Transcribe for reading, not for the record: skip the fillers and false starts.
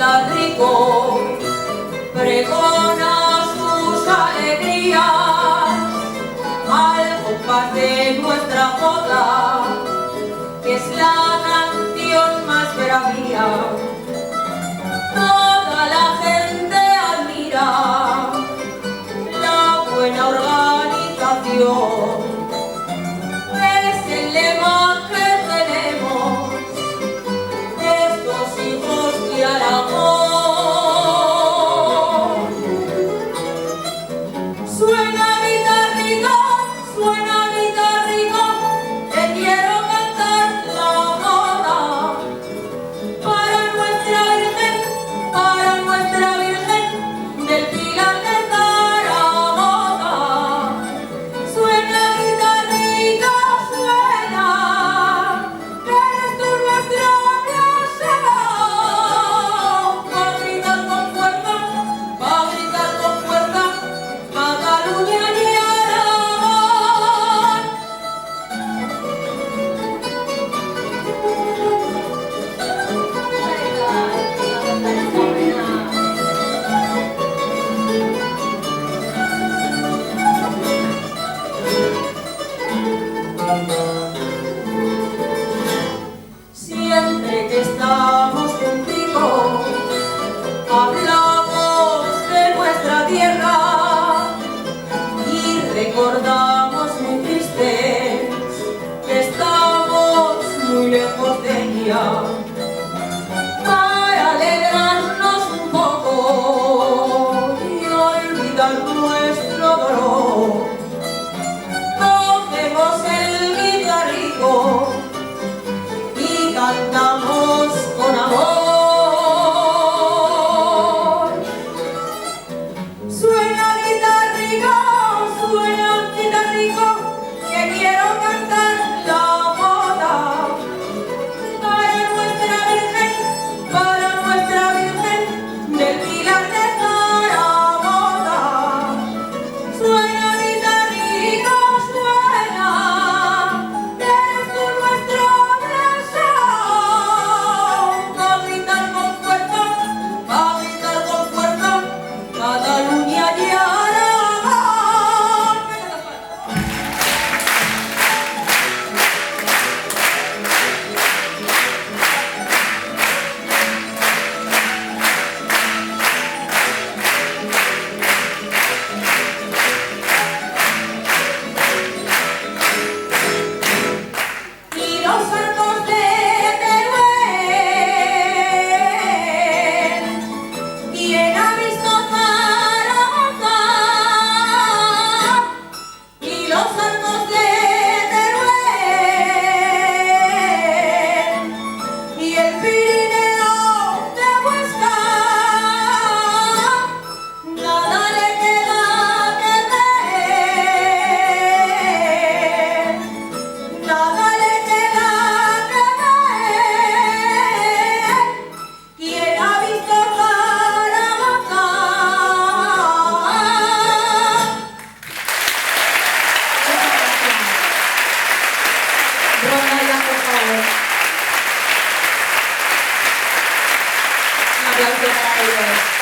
Rico pregona sus alegrías al compás de nuestra jota, que es la canción más bravía. Toda la gente admira la buena organización. Es el lema que tenemos estos hijos de Aragón. Suena guitarrico, te quiero cantar la moda para nuestra Virgen del Pilar de Zaragoza. Suena guitarrico, suena, que eres tú nuestra ocasión. Va a gritar con fuerza, Cataluña y Aragón. Siempre que estamos contigo, hablamos de nuestra tierra y recordamos muy tristes que estamos muy lejos de ella. Para alegrarnos un poco y olvidar nuestro dolor, cogemos el guitarrico y cantamos con amor. Suena guitarrico, que quiero cantar la moda para nuestra Virgen del Pilar de Zaragoza. Suena guitarrico, suena, eres tú nuestra ocasión. Va a gritar con fuerza, Cataluña y Aragón. Y los arcos de Teruel, ¿quién ha visto Zaragoza? Y los arcos de Teruel y el Pirineo de Huesca, nada le queda que ver, nada le queda que ver. ¿Quién ha visto Zaragoza? Ronda ya, por favor. Un aplauso para ellos.